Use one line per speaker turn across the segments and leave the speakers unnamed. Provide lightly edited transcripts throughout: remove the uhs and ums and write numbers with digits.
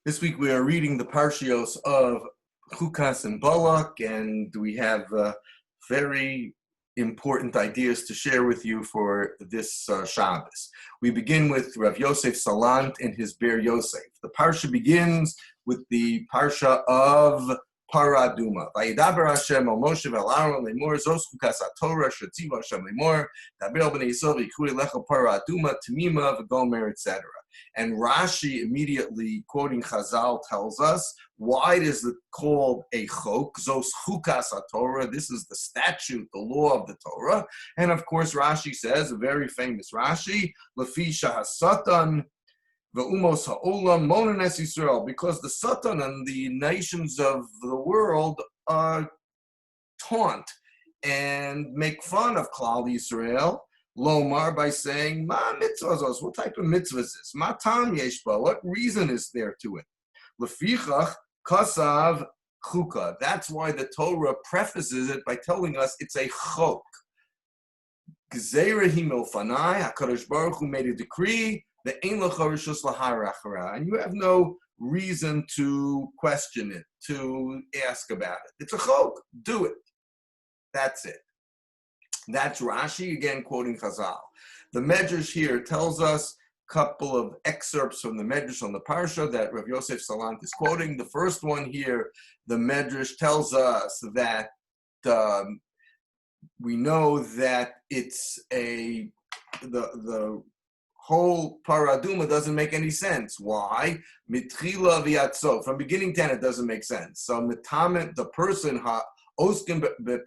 This week we are reading the Parshios of Chukas and Balak, and we have very important ideas to share with you for this Shabbos. We begin with Rav Yosef Salant and his Bear Yosef. The Parsha begins with the Parsha of Paraduma. Vayidaber Hashem al Moshe ve'al Aaron lemor zos chukas haTorah shetziva Hashem lemor daber al bnei Yisrael v'yikru elecha paraduma tamima v'gomer, etc. And Rashi immediately, quoting Chazal, tells us why is it called a chok? Zos chukas haTorah. This is the statute, the law of the Torah. And of course, Rashi says, a very famous Rashi, Lefi shahasatan ve'umos ha'olam monanes Yisrael, because the Satan and the nations of the world taunt and make fun of Klal Yisrael. Lomar, by saying, Ma mitzvahs, what type of mitzvah is this? Ma tam yeshba, what reason is there to it? Lefichach kasav chuka. That's why the Torah prefaces it by telling us it's a chok. Gzeira himil fanai, HaKadosh Baruch Hu made a decree, the ein lecha rishus lahar achara, and you have no reason to question it, to ask about it. It's a chok, do it. That's it. That's Rashi, again quoting Chazal. The Medrash here tells us a couple of excerpts from the Medrash on the Parsha that Rav Yosef Salant is quoting. The first one here, the Medrash tells us that we know that it's the whole Paraduma doesn't make any sense. Why? Mitchila v'yatso. From beginning to end, it doesn't make sense. So mitamen, the person the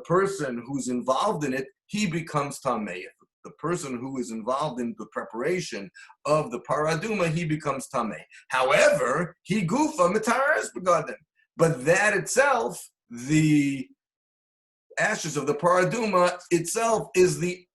person who's involved in it, he becomes tamei. The person who is involved in the preparation of the paraduma, he becomes tamei. However, he gufa mitaras begadim. But that itself, the ashes of the paraduma itself, is the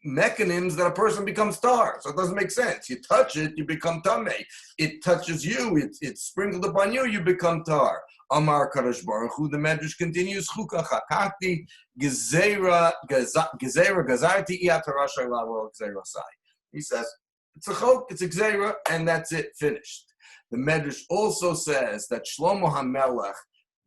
mechanisms that a person becomes tar. So it doesn't make sense. You touch it, you become tamei. It touches you, it's sprinkled upon you, you become tar. Amar Kadosh Baruch Hu, the Medrash continues, Chuka chakati gezera gazarti iatara shayla gezera sai. He says, it's a chok, it's a gezera, and that's it, finished. The Medrash also says that Shlomo HaMelech,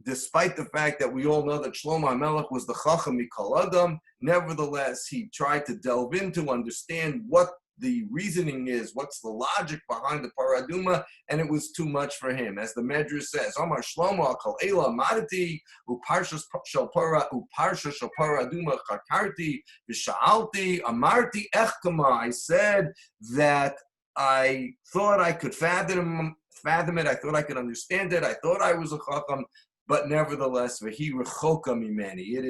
despite the fact that we all know that Shlomo HaMelech was the Chacham Mikol Adam, nevertheless, he tried to delve into, understand what the reasoning is, what's the logic behind the Paraduma, and it was too much for him. As the Medrash says, Omar Shlomo Kol Eila Amadati, Uparsha Shel Paraduma Chakarti, V'Sha'alti, Amarti Echkama. I said that I thought I could fathom it, I thought I could understand it, I thought I was a Chacham, but nevertheless, Vehi rechoka mimeni, it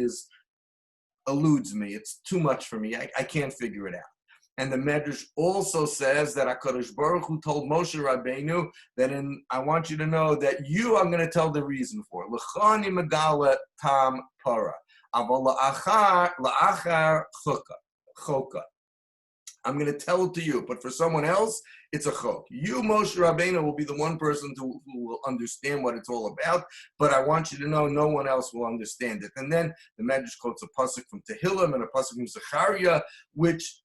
eludes me. It's too much for me. I can't figure it out. And the Medrash also says that HaKadosh Baruch Hu told Moshe Rabbeinu that I want you to know that I'm going to tell the reason for it. L'chani megala tam para, aval la'achar choka. I'm going to tell it to you, but for someone else, it's a chok. You, Moshe Rabbeinu, will be the one person who will understand what it's all about, but I want you to know no one else will understand it. And then the Medrash quotes a pasuk from Tehillim and a pasuk from Zechariah, which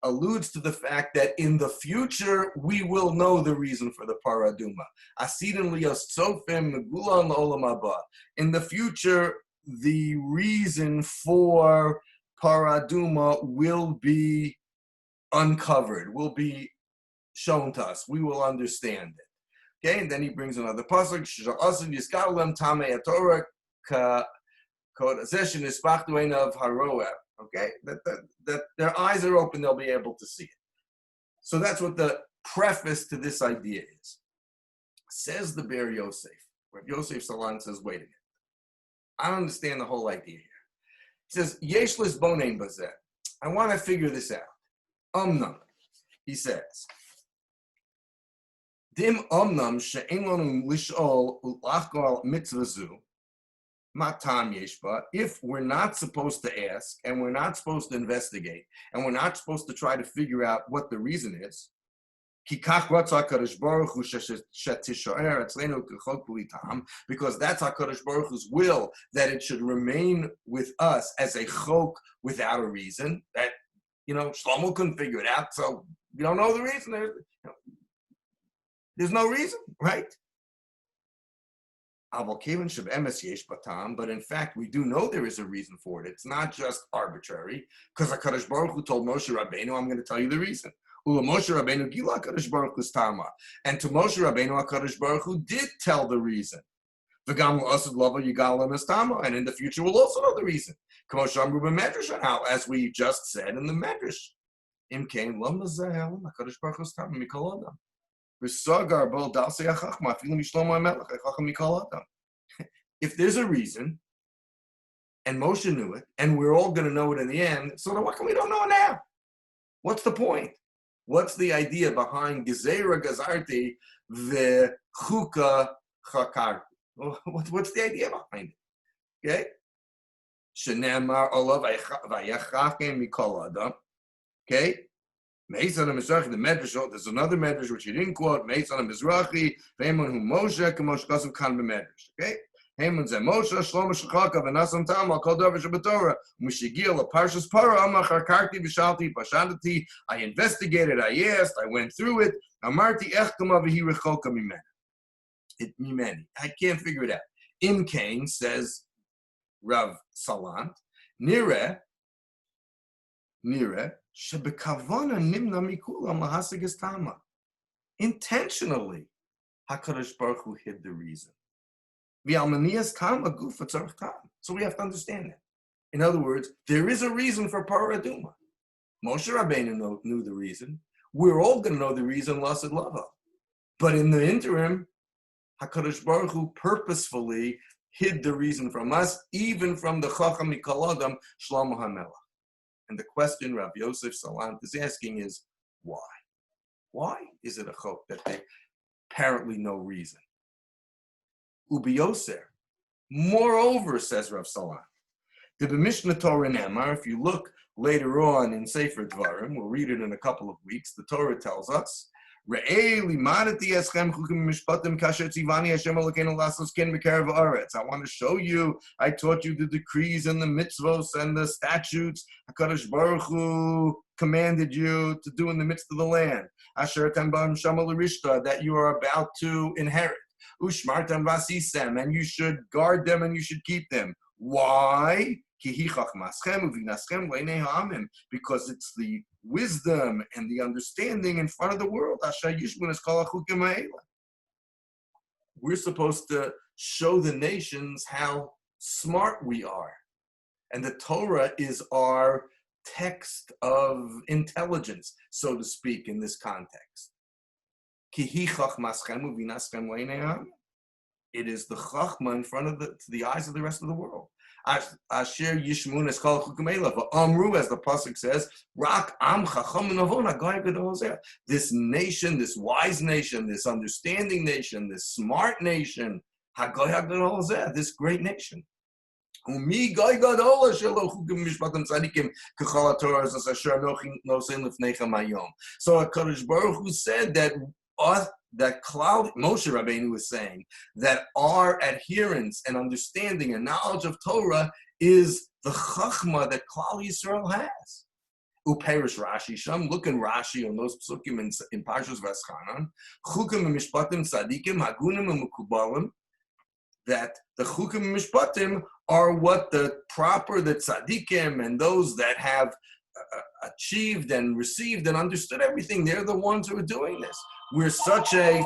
alludes to the fact that in the future, we will know the reason for the paraduma. Asidin liyos tzofim megulan la'olam haba. In the future, the reason for paraduma will be uncovered, will be shown to us. We will understand it. Okay, and then he brings another pasuk. Okay, that their eyes are open, they'll be able to see it. So that's what the preface to this idea is. Says the Bear Yosef. Yosef Salant says, wait a minute. I don't understand the whole idea here. He says, Yesh lis bonein bazeh. I want to figure this out. He says, Dim she'en lanu lish'ol ulachgal mitzvazu matam yeshba. If we're not supposed to ask, and we're not supposed to investigate, and we're not supposed to try to figure out what the reason is, because that's HaKadosh Baruch Hu's will, that it should remain with us as a chok without a reason. That Shlomo couldn't figure it out, so You don't know the reason. There's no reason, right? But in fact, we do know there is a reason for it. It's not just arbitrary, because HaKadosh Baruch Hu told Moshe Rabbeinu, I'm going to tell you the reason. Moshe Rabbeinu gila HaKadosh Baruch Hu's tama. And to Moshe Rabbeinu, HaKadosh Baruch Hu did tell the reason. And in the future, we'll also know the reason. Now, as we just said in the Medrash. If there's a reason, and Moshe knew it, and we're all going to know it in the end, so then what come we don't know it now? What's the point? What's the idea behind Gezerah Gazarti v'chuka chakar? What's the idea behind it? Okay? Shenemar olav vayachachem mikol adam. Okay? Meisana Mizrachi, the Medrash, there's another Medrash which you didn't quote, Meisana Mizrachi, Veiman hu Moshe, Kamosh Kasim Kan B'Medrash. Okay? Heyman Zeh Moshe, Shlomo Shechaka, V'nasam Tam, Al Kol Davar Shabbatorah, Mushigil, A Parshas Parah, Amach Harkarti, V'shalti, Pashandati, I investigated, I asked, I went through it, Amarti Echkama V'hi Rechoka Mimeni. I can't figure it out. Im Kain, says Rav Salant, Nireh, intentionally, HaKadosh Baruch Hu hid the reason. So we have to understand that. In other words, there is a reason for Paraduma. Moshe Rabbeinu knew the reason. We're all going to know the reason, Lasid Lava. But in the interim, HaKadosh Baruch Hu purposefully hid the reason from us, even from the Chacham Mikol Adam, Shlomo HaMelech. And the question Rav Yosef Salant is asking is, why? Why is it a chok that they apparently no reason? Ubiyoser. Moreover, says Rav Salant, the Mishnah Torah Nemar, if you look later on in Sefer Dvarim, we'll read it in a couple of weeks, the Torah tells us, I want to show you, I taught you the decrees and the mitzvos and the statutes HaKadosh Baruch Hu commanded you to do in the midst of the land. That you are about to inherit. And you should guard them and you should keep them. Why? Because it's the wisdom and the understanding in front of the world. We're supposed to show the nations how smart we are. And the Torah is our text of intelligence, so to speak, in this context. It is the chachma in front of the eyes of the rest of the world. Asher Yishmun es kol chukim elav. Amru, as the pasuk says, Rak am chacham navon hagoy gadol zeh. This nation, this wise nation, this understanding nation, this smart nation, hagoy gadol zeh, this great nation. Umi goy gadol asher lo chukim mishpatim tzadikim kechol haTorah as asher nosein lifnechem hayom. So HaKadosh Baruch Hu said that Moshe Rabbeinu was saying that our adherence and understanding and knowledge of Torah is the chachma that Klal Yisrael has. Uperish Rashi Sham, look in Rashi on those psukim in Parshios Vaschanan, chukim and mishpatim tzadikim hagunim and mukubalim, that the chukim and mishpatim are what the tzadikim and those that have achieved and received and understood everything, they're the ones who are doing this. We're such a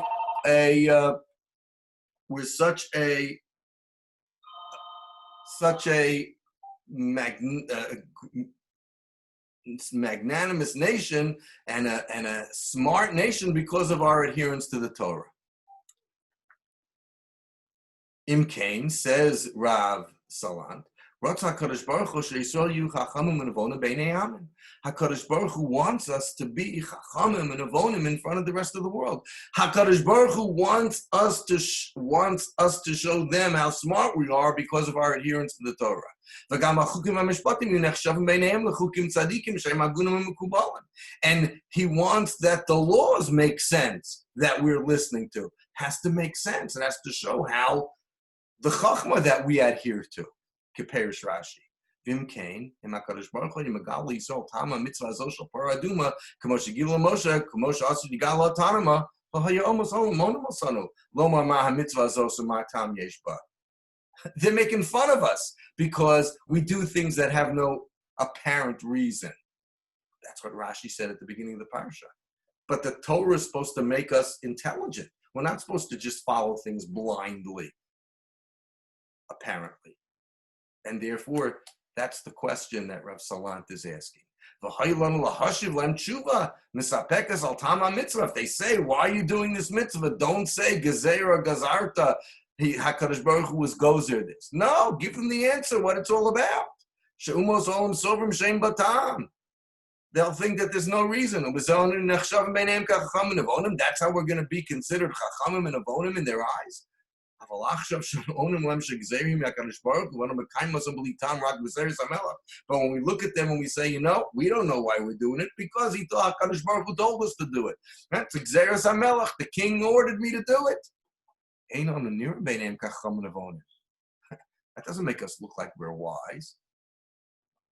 magnanimous nation and a smart nation because of our adherence to the Torah. Imkain, says Rav Salant, HaKadosh Baruch Hu wants us to be chachamim and avonim in front of the rest of the world. HaKadosh Baruch Hu wants us to show them how smart we are because of our adherence to the Torah. And he wants that the laws make sense that we're listening to. Has to make sense. It has to show how the chachma that we adhere to. Keperish Rashi. Vimkain, Himakadosh Baruch Hu Yimagali Yisrael Tama Mitzvah Zoshel Paraduma, Kamosha Gila Moshe, Kamosha Asu Yigala Tanama, Lahaya Almost Home Monamasanu, Loma Maha Mitzvah Zosa Matam Yeshba. They're making fun of us because we do things that have no apparent reason. That's what Rashi said at the beginning of the parsha. But the Torah is supposed to make us intelligent. We're not supposed to just follow things blindly, apparently. And therefore, that's the question that Rav Salant is asking. If they say, why are you doing this mitzvah? Don't say, Gezerah Gazarta, HaKadosh Baruch Hu was gozer this. No, give them the answer, what it's all about. She'umos olam sovrim she'em batam. They'll think that there's no reason. That's how we're going to be considered chachamim and avonim in their eyes. But when we look at them and we say, we don't know why we're doing it, because he thought HaKadosh Baruch Hu told us to do it. That's Gzeres HaMelech. The king ordered me to do it. That doesn't make us look like we're wise.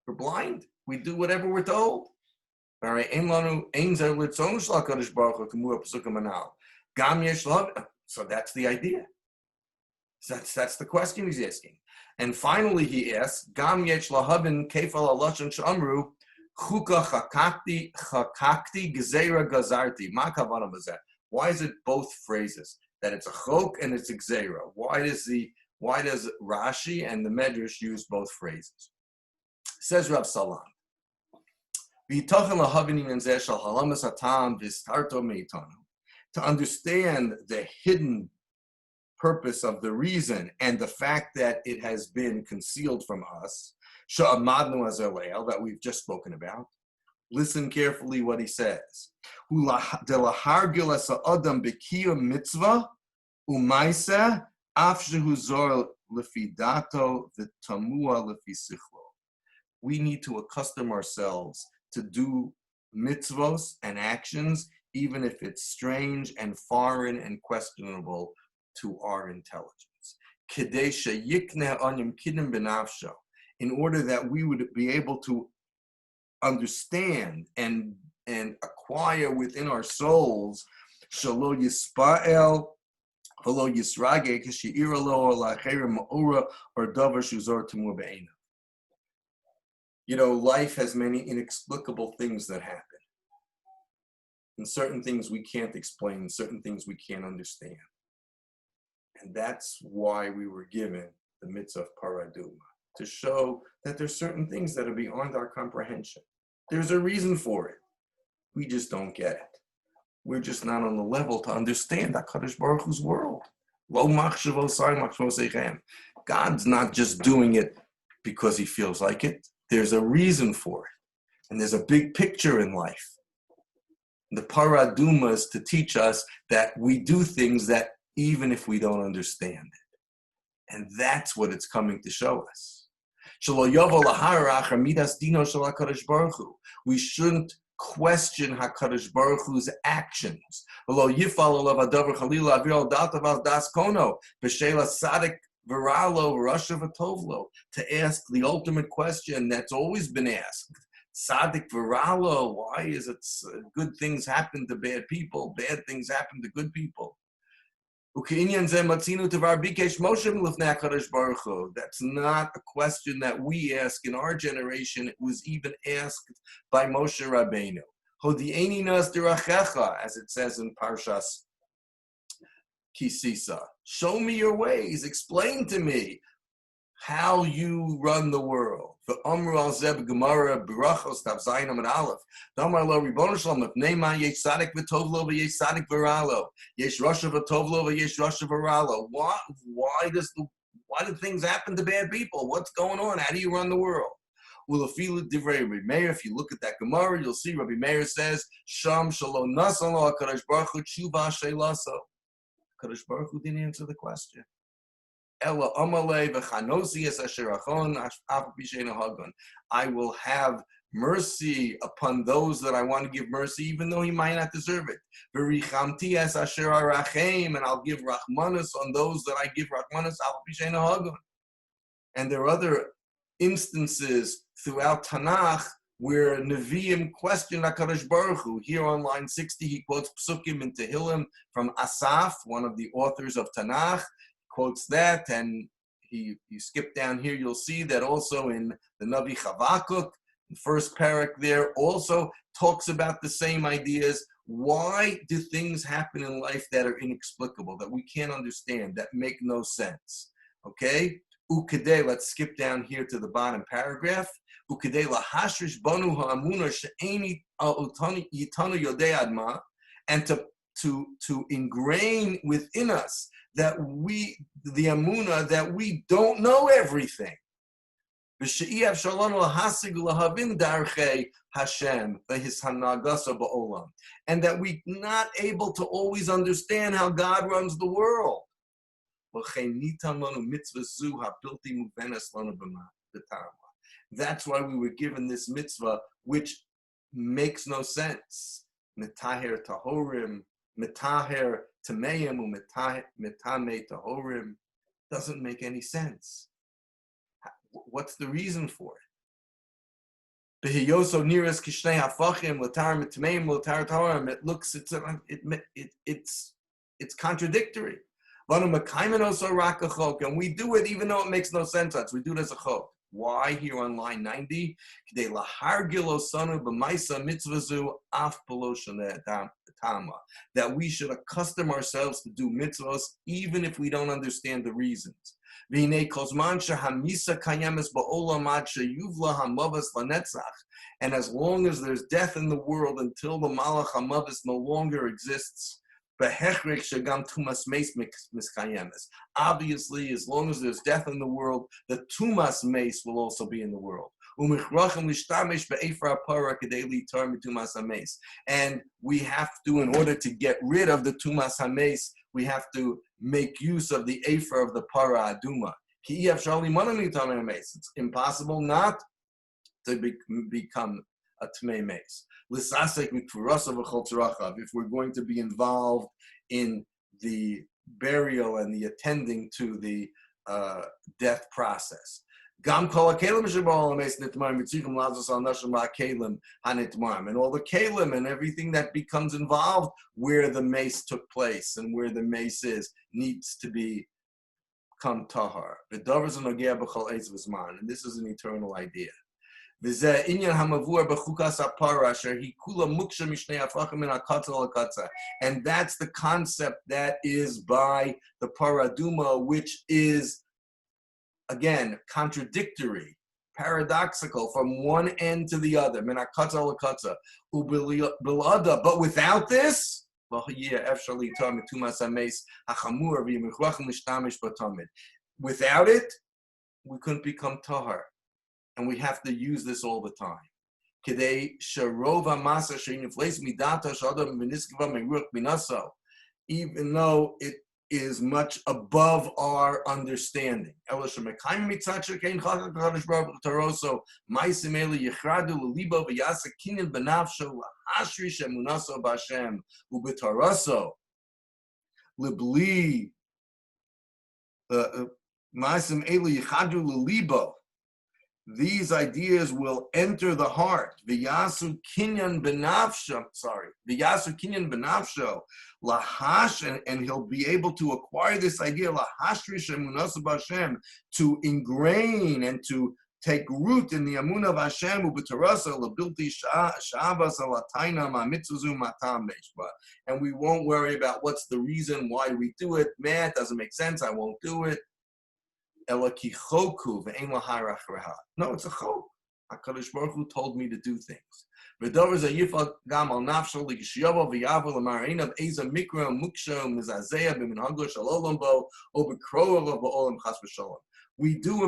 We're blind. We do whatever we're told. All right. So that's the idea. That's the question he's asking. And finally he asks, Gam yesh lahavin kefal alashon shamru chuka chakakti gezerah gazarti. Ma kavana bazeh. Why is it both phrases? That it's a chok and it's a gzera. Why does Rashi and the Medrash use both phrases? Says Rav Salam. To understand the hidden purpose of the reason and the fact that it has been concealed from us, that we've just spoken about, listen carefully what he says. We need to accustom ourselves to do mitzvos and actions, even if it's strange and foreign and questionable to our intelligence. In order that we would be able to understand and acquire within our souls, shalo yispa'el, v'lo yisrage, k'she'ira lo la'acherim ma'ora, or davar shuzor t'mu be'ena. Life has many inexplicable things that happen. And certain things we can't explain, certain things we can't understand. And that's why we were given the mitzvah of paraduma, to show that there's certain things that are beyond our comprehension. There's a reason for it. We just don't get it. We're just not on the level to understand HaKadosh Baruch Hu's world. God's not just doing it because he feels like it. There's a reason for it. And there's a big picture in life. The paraduma is to teach us that we do things that even if we don't understand it. And that's what it's coming to show us. We shouldn't question HaKadosh Baruch Hu's actions. To ask the ultimate question that's always been asked. Sadik Viralo, why is it good things happen to bad people, bad things happen to good people? That's not a question that we ask in our generation. It was even asked by Moshe Rabbeinu. As it says in Parshas Kisisa. Show me your ways. Explain to me how you run the world. The Amr al Zeb Gemara Berachos Tav Zayin Amid Aleph. Damar Lo Ribono Shalom If Neima Yesh Sadik V'Tov Lo V'Yesh Sadik V'Ralo Yesh Rasha V'Tov Lo V'Yesh Rasha V'Ralo. Why do things happen to bad people? What's going on? How do you run the world? Well, if you look at that Gemara, you'll see Rabbi Meir says, Sham Shalom Nasalo HaKadosh Baruch Hu Tshuva Sheilaso. HaKadosh Baruch Hu didn't answer the question. I will have mercy upon those that I want to give mercy, even though he might not deserve it. And I'll give rachmanis on those that I give rachmanis. And there are other instances throughout Tanakh where Nevi'im question HaKadosh Baruch Hu. Here on line 60, he quotes Psukim in Tehillim from Asaf, one of the authors of Tanakh, quotes that, and you skip down here, you'll see that also in the Navi Chavakuk, the first parak there, also talks about the same ideas. Why do things happen in life that are inexplicable, that we can't understand, that make no sense? Okay? Ukedei, let's skip down here to the bottom paragraph. Ukedei lahashrish banu ha'amuna she'eni yitanu yodei adma, and to ingrain within us that the amuna, that we don't know everything. And that we're not able to always understand how God runs the world. That's why we were given this mitzvah, which makes no sense. Metaher tahorim, metaher tameim, metame tahorim. Doesn't make any sense. What's the reason for it? It looks, it's contradictory. And we do it even though it makes no sense to us. We do it as a chok. Why here on line 90? That we should accustom ourselves to do mitzvahs even if we don't understand the reasons. And as long as there's death in the world until the Malach HaMavis no longer exists, obviously, as long as there's death in the world, the tumas mace will also be in the world. And we have to, in order to get rid of the tumas hameis, we have to make use of the ephah of the para aduma. It's impossible not to become a tmei mace. If we're going to be involved in the burial and the attending to the death process. And all the kalim and everything that becomes involved where the mace took place and where the mace is needs to become tahar. And this is an eternal idea. And that's the concept that is by the paraduma, which is, again, contradictory, paradoxical from one end to the other. But without this, without it, we couldn't become tahar. And we have to use this all the time. Even though it is much above our understanding. These ideas will enter the heart. V'yasu kinyan benafsho. V'yasu kinyan benafsho. Lahash, and he'll be able to acquire this idea. Lahashrish emunasu b'Hashem, to ingrain and to take root in the emunah of Hashem. U'b'tarasa labilti shavas alataina ma'mitzuzu matam beshba. And we won't worry about what's the reason why we do it. Man, it doesn't make sense. I won't do it. No, it's a chok. HaKadosh Baruch Hu told me to do things. We do a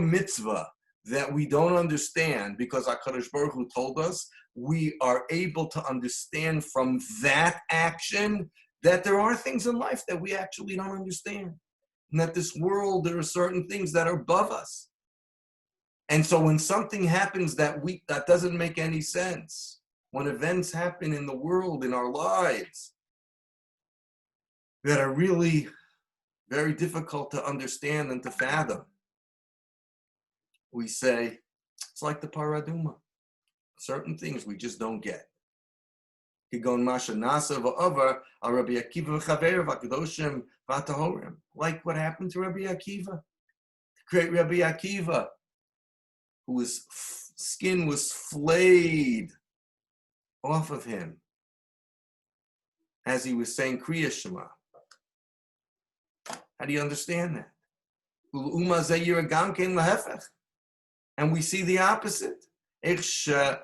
mitzvah that we don't understand because HaKadosh Baruch Hu told us. We are able to understand from that action that there are things in life that we actually don't understand. And that this world, there are certain things that are above us. And so when something happens that doesn't make any sense, when events happen in the world, in our lives, that are really very difficult to understand and to fathom, we say, It's like the Paraduma. Certain things we just don't get. Like what happened to Rabbi Akiva, the great Rabbi Akiva, whose skin was flayed off of him as he was saying Kriya Shema. How do you understand that? And we see the opposite. And the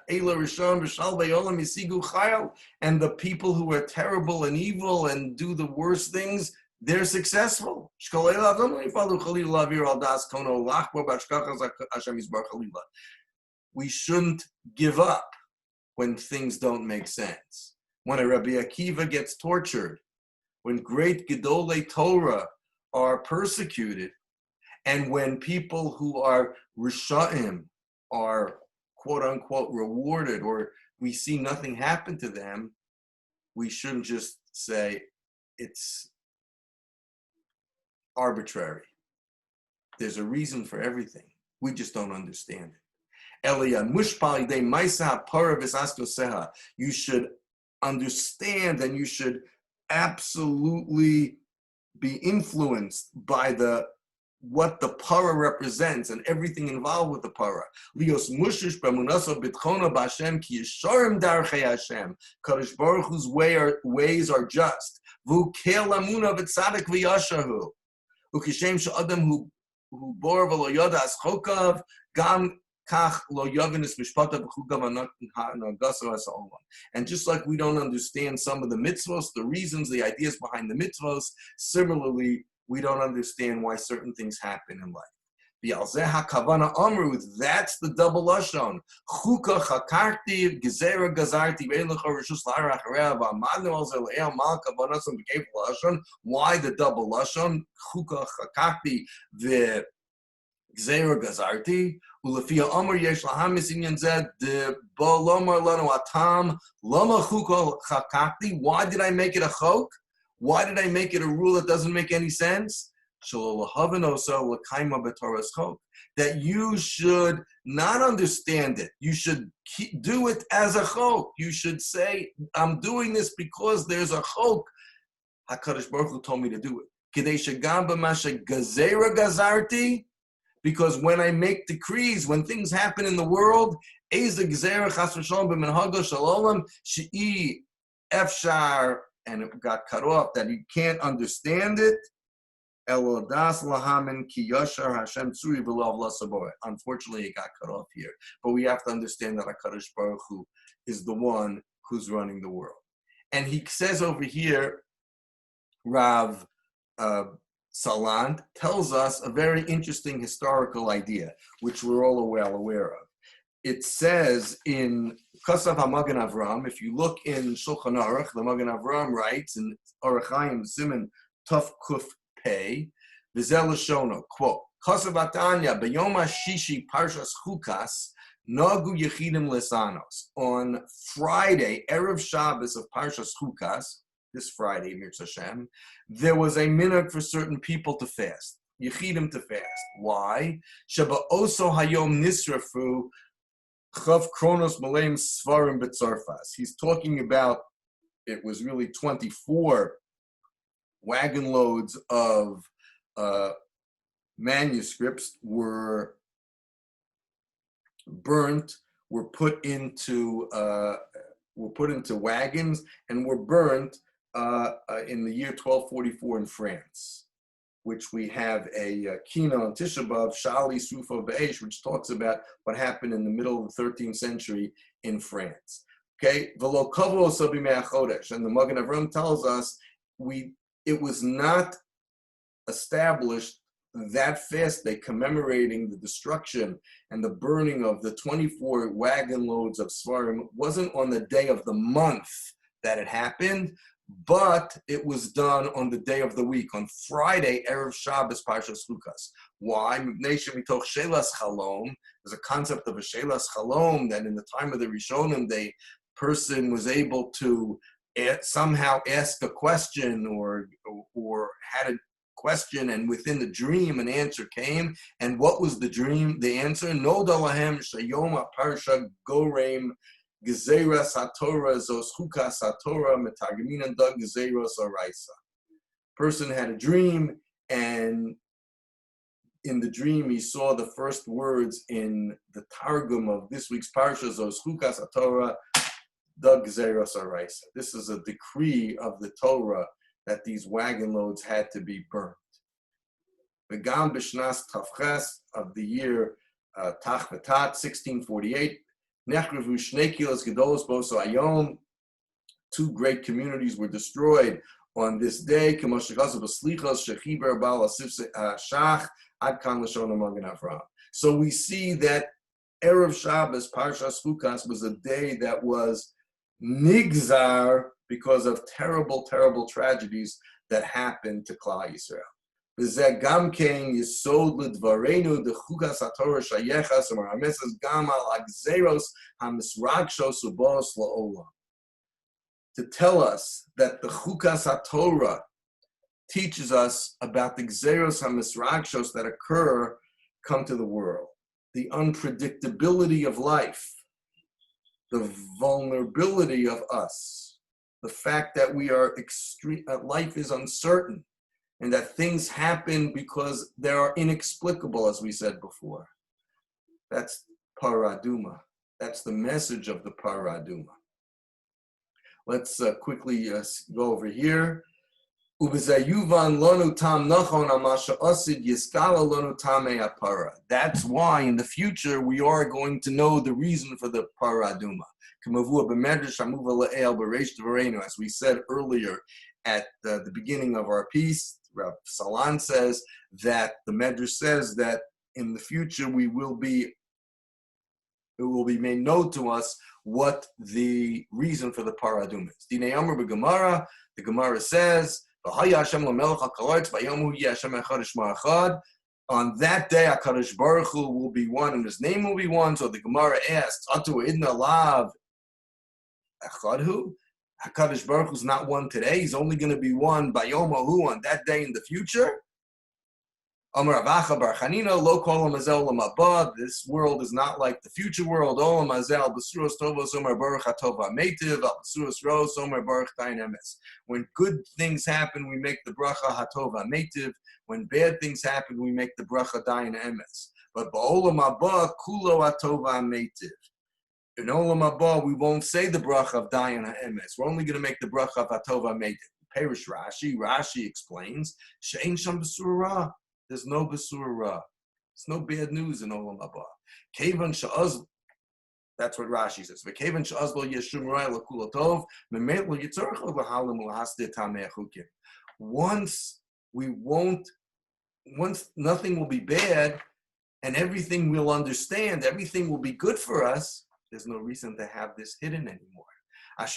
people who are terrible and evil and do the worst things, they're successful. We shouldn't give up when things don't make sense. When a Rabbi Akiva gets tortured, when great Gedolei Torah are persecuted, and when people who are Risha'im are quote unquote rewarded, or we see nothing happen to them, we shouldn't just say it's arbitrary. There's a reason for everything. We just don't understand it. You should understand, and you should absolutely be influenced by what the para represents and everything involved with the para. Lios mushish b'emunaso b'tchona b'Hashem ki yesharim darchei Hashem. Kadosh Baruch Hu's ways are just. V'hu kel amuna v'tzadik v'yashahu. Ukishem she'adam hu bor v'lo yoda as chokav gam kach lo yavinus mishpatav v'chu gav ha'nagaso as ha'olam. And just like we don't understand some of the mitzvos, the reasons, the ideas behind the mitzvos, similarly, we don't understand why certain things happen in life. That's the double lashon. Chuka chakarti gezerah gazarti ve'elecha rishus la'arach harev v'amadnu al ze le'el mal kavanasam b'keif lashon. Why the double lashon? Chuka chakarti ve'gezerah gazarti u'lefia amar yesh lahamis inyan zed de bo lomar lanu atam lama chuka chakarti. Why did I make it a chok? Why did I make it a rule that doesn't make any sense? That you should not understand it. You should do it as a chok. You should say, I'm doing this because there's a chok. HaKadosh Baruch Hu told me to do it. Because when I make decrees, when things happen in the world, and it got cut off, that you can't understand it. Unfortunately, it got cut off here. But we have to understand that HaKadosh Baruch Hu is the one who's running the world. And he says over here, Rav Salant tells us a very interesting historical idea, which we're all well aware of. It says in Kasav HaMagen Avram, if you look in Shulchan Aruch, the Magen Avram writes in Orach Chaim Siman Tuf Kuf Pei, V'zel Lashono, quote, Kasav Atanya, B'yom HaShishi Parshas Chukas, Nagu Yechidim Lesanos. On Friday, Erev Shabbos of Parshas Chukas, this Friday, Mirz Hashem, there was a minhag for certain people to fast, Yechidim to fast. Why? Sheba Oso Hayom Nisrafu, Chav Kronos Malaim Svarim B'Tzarfas. He's talking about, it was really 24 wagon loads of manuscripts were burnt, were put into wagons, and were burnt in the year 1244 in France, which we have a Kina on Tisha B'Av, Shali Sufo Be'esh, which talks about what happened in the middle of the 13th century in France. Okay, V'lo kavo so b'mei chodesh, and the Magen Avram tells us it was not established that fast day commemorating the destruction and the burning of the 24 wagon loads of Svarim. It wasn't on the day of the month that it happened, but it was done on the day of the week, on Friday, Erev Shabbos, Parshas Chukas. Why? There's a concept of a shelas chalom, that in the time of the Rishonim, the person was able to somehow ask a question or had a question, and within the dream, an answer came. And what was the dream? The answer: No dalahem shayom parsha gorem gezeras haTorah zos chukas haTorah metagminan dag gezeros araisa. Person had a dream, and in the dream he saw the first words in the Targum of this week's Parsha, zos chukas haTorah dag gezeros araisa. This is a decree of the Torah that these wagon loads had to be burnt. Begam b'shnas tavches of the year Tach V'Tat, 1648. Nechrevu shnei kilos gedolos boso ayom. Two great communities were destroyed on this day. So we see that Erev Shabbos, Parshas Chukas, was a day that was nigzar because of terrible, terrible tragedies that happened to Klal Yisrael. V'zeh gam kein yisod l'dvarenu de chukas haTorah shayechas u'marameses gam al agzeros hamisrakshos u'bos la'olam. To tell us that the chukas haTorah teaches us about the gzeros hamisrakshos that come to the world, the unpredictability of life, the vulnerability of us, the fact that we are life is uncertain, and that things happen because they are inexplicable, as we said before. That's paraduma. That's the message of the paraduma. Let's quickly go over here. That's why in the future we are going to know the reason for the paraduma. As we said earlier at the beginning of our piece, Rav Salan says that the Medrash says that in the future it will be made known to us what the reason for the paraduma is. Dinei Amar b'Gemara, the Gemara says, on that day, HaKadosh Baruch Hu will be one, and His name will be one. So the Gemara asks, Atu idna lav echadhu? HaKadosh Baruch Hu is not one today. He's only going to be one by Yom Hu on that day in the future. Amar Avacha Bar Chanina, lo kol hamazel olam haba. This world is not like the future world. Olam hazel b'suros tovos omer baruch hatov ha'meitiv, al b'suros ros omer baruch dayin emes. When good things happen, we make the bracha hatov ha'meitiv. When bad things happen, we make the bracha dayin emes. But ba'olam haba kulo hatov ha'meitiv. In olam haba, we won't say the bracha of dayin ha'emes. We're only going to make the bracha of hatov ha'meitiv. Perish Rashi. Rashi explains she'ein sham b'surah. There's no Besurah. There's no bad news in Olam Haba. Kevan sha'az, that's what Rashi says. Kevan sha'az lo yeshum ra'y l'kul tov, memet lo yitzorach lo v'halim l'hasdeh tamei chukim. Once nothing will be bad, and everything we'll understand, everything will be good for us, there's no reason to have this hidden anymore. The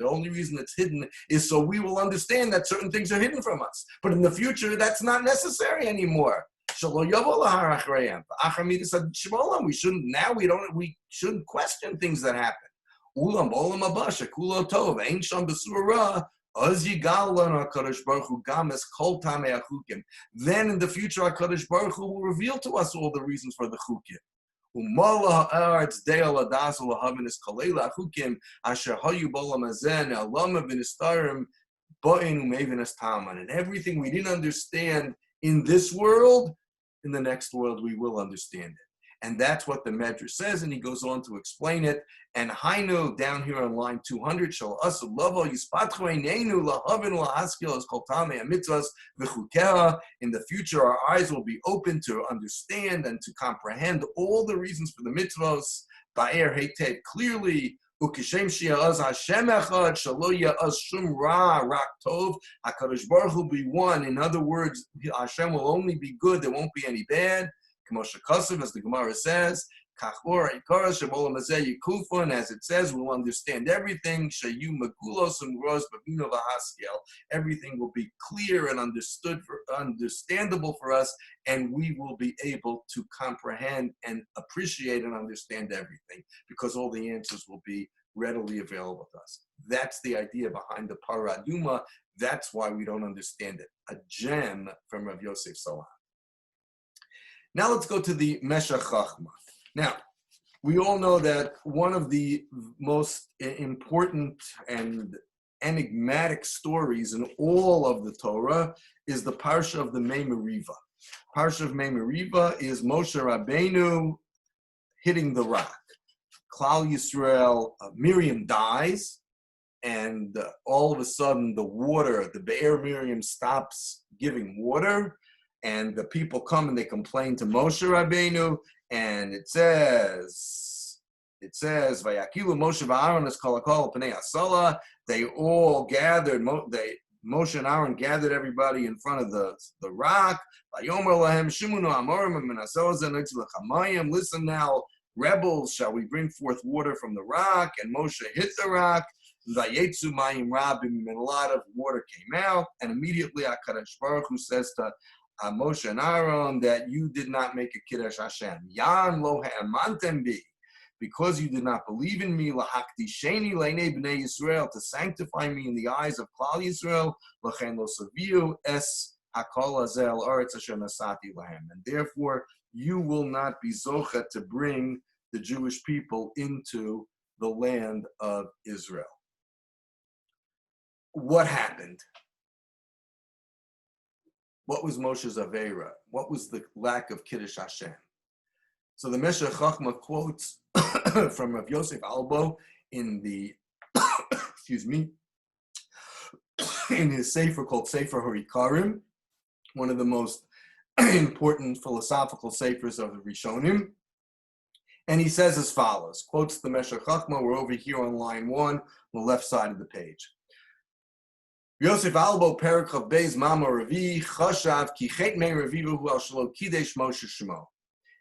only reason it's hidden is so we will understand that certain things are hidden from us. But in the future, that's not necessary anymore. We shouldn't question things that happen. Then in the future, HaKadosh Baruch Hu will reveal to us all the reasons for the chukim. And everything we didn't understand in this world, in the next world we will understand it. And that's what the Medrash says, and he goes on to explain it. And Hainu, down here on line 200, shall asu lavo yispatchu eineinu lahavin lahaskil as kol tamei hamitzvos v'chukeha. In the future, our eyes will be open to understand and to comprehend all the reasons for the mitzvos. Ba'er heited clearly. Ukishem she'az Hashem echad shalo ya'az shum ra rak tov. HaKadosh Baruch Hu be one. In other words, Hashem will only be good. There won't be any bad. As the Gemara says, and as it says, we'll understand everything. Everything will be clear and understandable for us, and we will be able to comprehend and appreciate and understand everything, because all the answers will be readily available to us. That's the idea behind the Paraduma. That's why we don't understand it. A gem from Rav Yosef Salah. Now let's go to the Meshech Chachma. Now, we all know that one of the most important and enigmatic stories in all of the Torah is the Parsha of the Mei Meriva. Parsha of Mei Meriva is Moshe Rabbeinu hitting the rock. Klal Yisrael, Miriam dies, and all of a sudden the water, the Be'er Miriam stops giving water, and the people come and they complain to Moshe Rabbeinu, and it says, Vayakilu Moshe v'Aaron es kol hakol pnei hasala. They all gathered, Moshe and Aaron gathered everybody in front of the rock. Vayomer lahem shimunu amorim min hasala zenitz lechamayim. Listen now, rebels, shall we bring forth water from the rock? And Moshe hit the rock. Vayetzu mayim rabim, and a lot of water came out. And immediately HaKadosh Baruch Hu says to Moshe and Aaron that you did not make a Kiddush Hashem. Yan lo ha'amantem bi, because you did not believe in me, lahakdisheni leinei bnei Yisrael, to sanctify me in the eyes of Klal Yisrael, lachen lo saviu es hakol hazeh el aretz asher nasati lahem, and therefore you will not be zocha to bring the Jewish people into the land of Israel. What happened? What was Moshe's Aveira? What was the lack of Kiddush Hashem? So the Meshech Chachma quotes from Rav Yosef Albo in the, in his sefer called Sefer Harikarim, one of the most important philosophical sefers of the Rishonim. And he says as follows, quotes the Meshech Chachma. We're over here on line 1, on the left side of the page. Yosef Albo Perak of Beis Mama Ravi Chashav Ki Chet Mei Ravivu Hu Al Shelo Kidesh Moshe Shemo.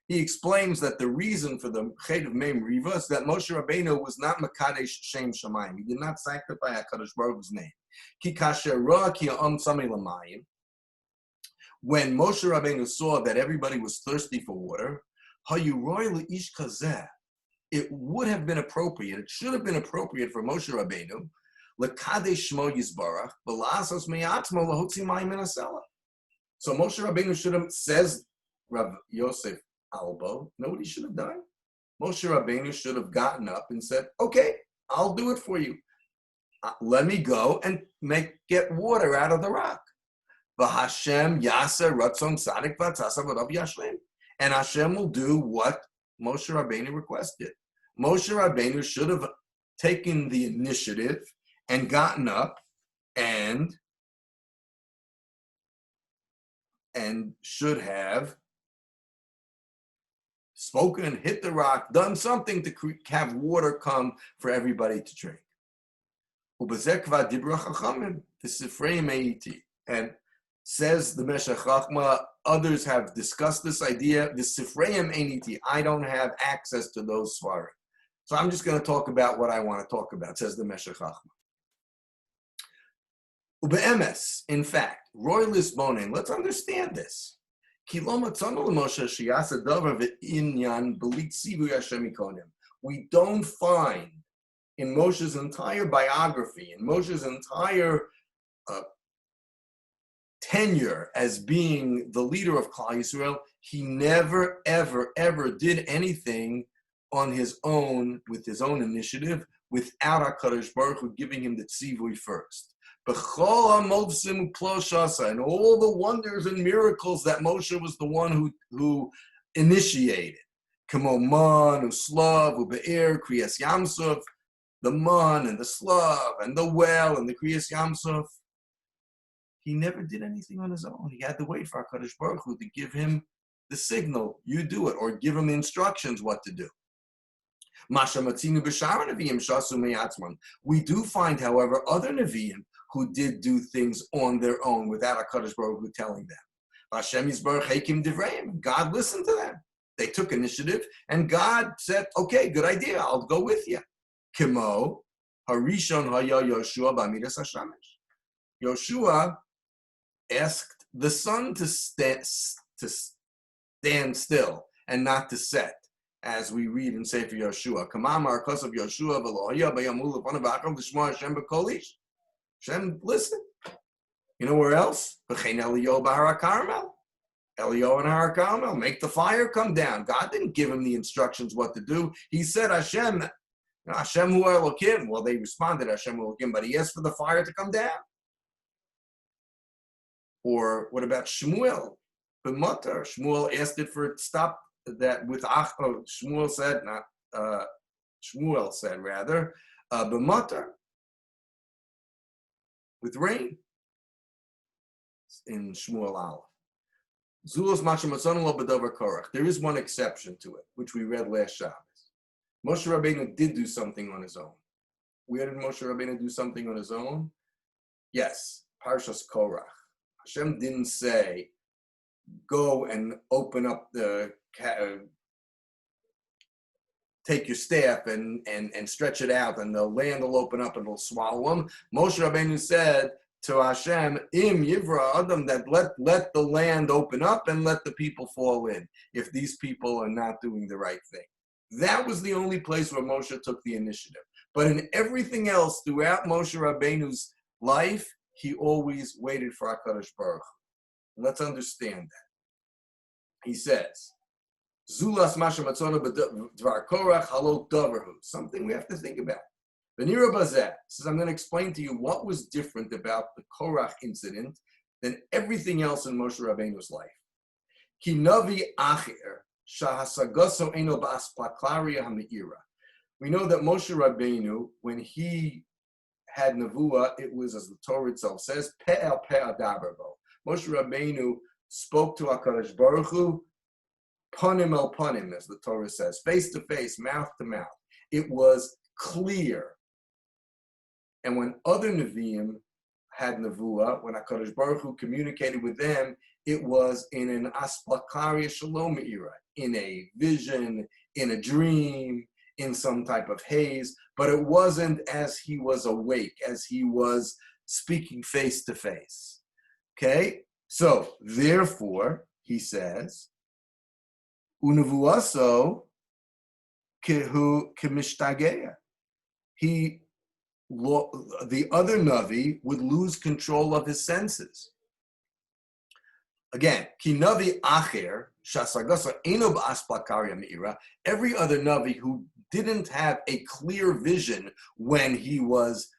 He explains that the reason for the Chet of Mei Meriva is that Moshe Rabbeinu was not Makadesh Shem Shamayim. He did not sanctify HaKadosh Baruch Hu's name. Ki Kasher Ra Ki Ha'am Tzamei L'Mayim. When Moshe Rabbeinu saw that everybody was thirsty for water, Hayu Roy Le'ish Kazeh, it would have been appropriate, it should have been appropriate for Moshe Rabbeinu L'Kadesh Shmo Yisbarach V'La'asas Me'atzmo L'Hotzi Mayim Min HaSela. So Moshe Rabbeinu should have, says Rav Yosef Albo, know what he should have done? Moshe Rabbeinu should have gotten up and said, okay, I'll do it for you. Let me go and get water out of the rock. V'Hashem Yasa Ratzon Tzadik V'Atzasa V'Rav Yashlim. And Hashem will do what Moshe Rabbeinu requested. Moshe Rabbeinu should have taken the initiative and gotten up and should have spoken, hit the rock, done something to have water come for everybody to drink. And says the Meshech Chachma, others have discussed this idea, the Sifreim Einiti, I don't have access to those svarim. So I'm just going to talk about what I want to talk about, says the Meshech Chachma. Ube'emes, in fact, Roy Lisbonin, let's understand this. We don't find in Moshe's entire biography, in Moshe's entire tenure as being the leader of Klal Yisrael, he never, ever, ever did anything on his own, with his own initiative, without HaKadosh Baruch Hu giving him the tzivui first. And all the wonders and miracles that Moshe was the one who initiated. Kamo man, uslav, ube'er, kriyas yamsuf, the man and the slav and the well and the kriyas yamsuf. He never did anything on his own. He had to wait for HaKadosh Baruch Hu to give him the signal, you do it, or give him instructions what to do. We do find, however, other Nevi'im who did do things on their own without HaKadosh Baruch Hu telling them. God listened to them. They took initiative, and God said, okay, good idea, I'll go with you. Kimo, Harishon Haya Yoshua B'Amidas HaShamesh. Yoshua asked the sun to stand still and not to set. as we read in Sefer Yoshua. Kamamar Kos of Yoshua v'Lohia b'Yamul l'Panav V'Akav l'Shmo Hashem b'Kolish. Hashem, listen. You know where else? V'chein Eliyahu b'Har HaKarmel. Eliyahu and Har HaKarmel, make the fire come down. God didn't give him the instructions what to do. He said, Hashem, Hashem hu Elokim. Well, they responded, Hashem hu Elokim, but he asked for the fire to come down. Or what about Shmuel? B'Mutar. Shmuel asked it for it to stop that with Shmuel said, B'Mutar, with rain in Shmuel Aleph. Zulos Machamatzon lo b'davar korach. There is one exception to it, which we read last Shabbos. Moshe Rabbeinu did do something on his own. Where did Moshe Rabbeinu do something on his own? Yes, Parshios Korach. Hashem didn't say, go and open up take your staff and stretch it out and the land will open up and it'll swallow them. Moshe Rabbeinu said to Hashem, Im Yivra Adam, that let the land open up and let the people fall in if these people are not doing the right thing. That was the only place where Moshe took the initiative. But in everything else throughout Moshe Rabbeinu's life, he always waited for HaKadosh Baruch Hu. Let's understand that. He says, Zulas Masha Matzona Dvar Korach Halot Davarhu. Something we have to think about. Venira Bazeh says, I'm going to explain to you what was different about the Korach incident than everything else in Moshe Rabbeinu's life. Ki Navi Acher Shahasagaso Eno Ba'as Plaklaria HaMe'ira. We know that Moshe Rabbeinu, when he had Nevuah, it was, as the Torah itself says, Pe'el Pe'el Daberbo. Moshe Rabbeinu spoke to HaKadosh Baruch Hu, Panim el Panim, as the Torah says, face to face, mouth to mouth. It was clear. And when other Nevi'im had Nevuah, when HaKadosh Baruch Hu communicated with them, it was in an Asplakaria Shalom era, in a vision, in a dream, in some type of haze, but it wasn't as he was awake, as he was speaking face to face. Okay? So, therefore, he says, Unevuaso kehu kemishtagea. The other Navi would lose control of his senses. Again, ki Navi acher shasagasa eno ba'asplakaria me'ira. Every other Navi who didn't have a clear vision when he was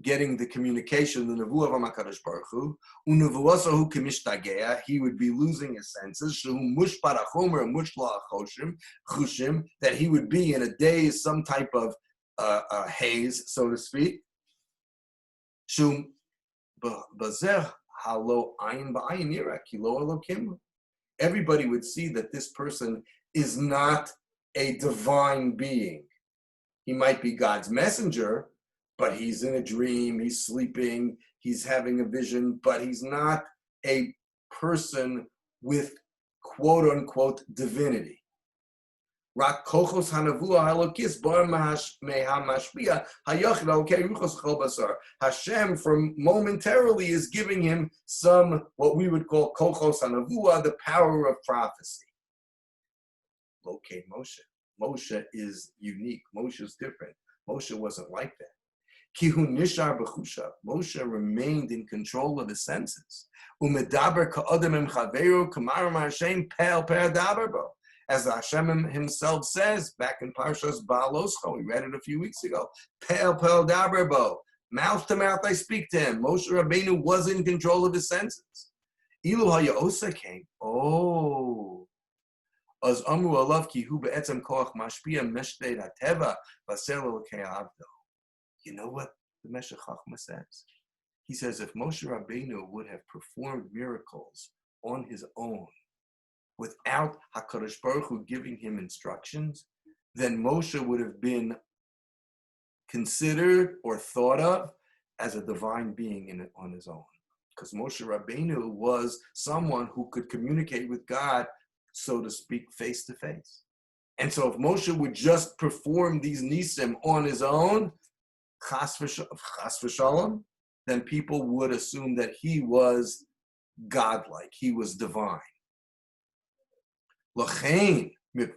getting the communication, the Nevuah of HaKadosh Baruch Hu, unevuasahu kemishtagea, he would be losing his senses, shehu mushpat hachomer and mushla chushim, that he would be in a daze, some type of haze, so to speak. Shehu bazeh halo ayin ba'ayin nira kilo elokim. Everybody would see that this person is not a divine being. He might be God's messenger, but he's in a dream, he's sleeping, he's having a vision, but he's not a person with quote-unquote divinity. Hashem, from momentarily, is giving him some, what we would call kochos hanavua, the power of prophecy. Okay, Moshe is unique. Moshe is different. Moshe wasn't like that. Kihu nishar b'chusha. Moshe remained in control of his senses. Umedaber ka'odem em chaveru k'maram Hashem pe'el pe'el daberbo. As Hashem himself says back in Parshios Baloscho, we read it a few weeks ago. Pe'el pe'el daberbo. Mouth to mouth I speak to him. Moshe Rabbeinu was in control of his senses. Ilu ha'ya'osa came. Oh. Az amru alav ki hu be'etzem koach mashpia meshtei hateva v'aser l'elokei avdo. You know what the Meshech Chachma says? He says if Moshe Rabbeinu would have performed miracles on his own without HaKadosh Baruch Hu giving him instructions, then Moshe would have been considered or thought of as a divine being on his own. Because Moshe Rabbeinu was someone who could communicate with God, so to speak, face to face. And so if Moshe would just perform these nisim on his own, chas v'shalom, then people would assume that he was godlike, he was divine. L'chein, Therefore,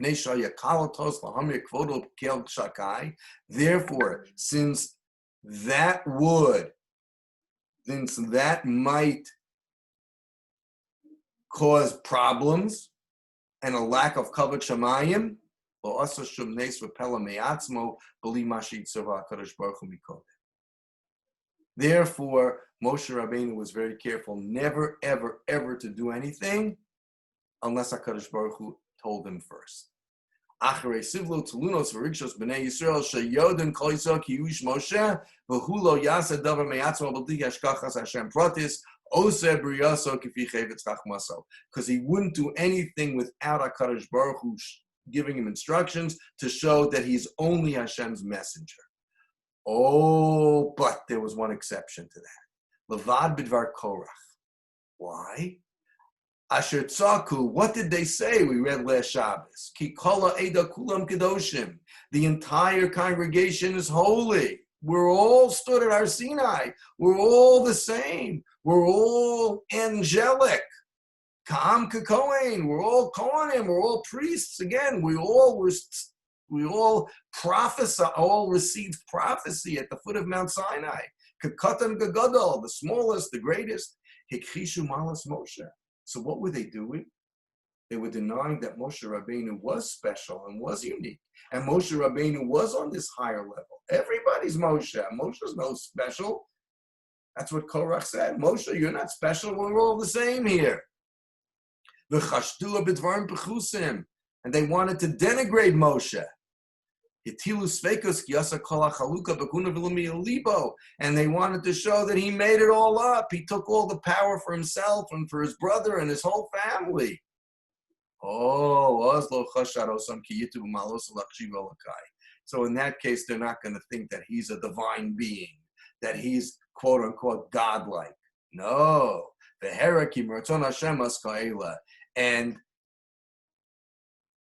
since that might cause problems and a lack of kavod shamayim, therefore, Moshe Rabbeinu was very careful never, ever, ever to do anything unless HaKadosh Baruch Hu told him first. Acharei sivlo tlunos v'rigshos b'nei Yisrael sheyoden kol Yisrael ki yush Moshe v'hu lo yaseh davar me'atzmo b'li hashkachas Hashem pratis oseh briyaso kifi chevetz chachmaso, because he wouldn't do anything without HaKadosh Baruch Hu giving him instructions to show that he's only Hashem's messenger. Oh, but there was one exception to that. Levad bidvar Korach. Why? Asher tzaku, what did they say? We read last Shabbos. Ki kola eda kulam kedoshim. The entire congregation is holy. We're all stood at our Sinai. We're all the same. We're all angelic. Ka'am kekohen. We're all kohanim. We're all priests. Again, we all prophesy. All received prophecy at the foot of Mount Sinai. Kekatan gegadol, the smallest, the greatest. Hikhishu malas Moshe. So what were they doing? They were denying that Moshe Rabbeinu was special and was unique. And Moshe Rabbeinu was on this higher level. Everybody's Moshe. Moshe's no special. That's what Korach said. Moshe, you're not special. We're all the same here. And they wanted to denigrate Moshe. And they wanted to show that he made it all up. He took all the power for himself and for his brother and his whole family. So in that case, they're not going to think that he's a divine being, that he's quote unquote godlike. No.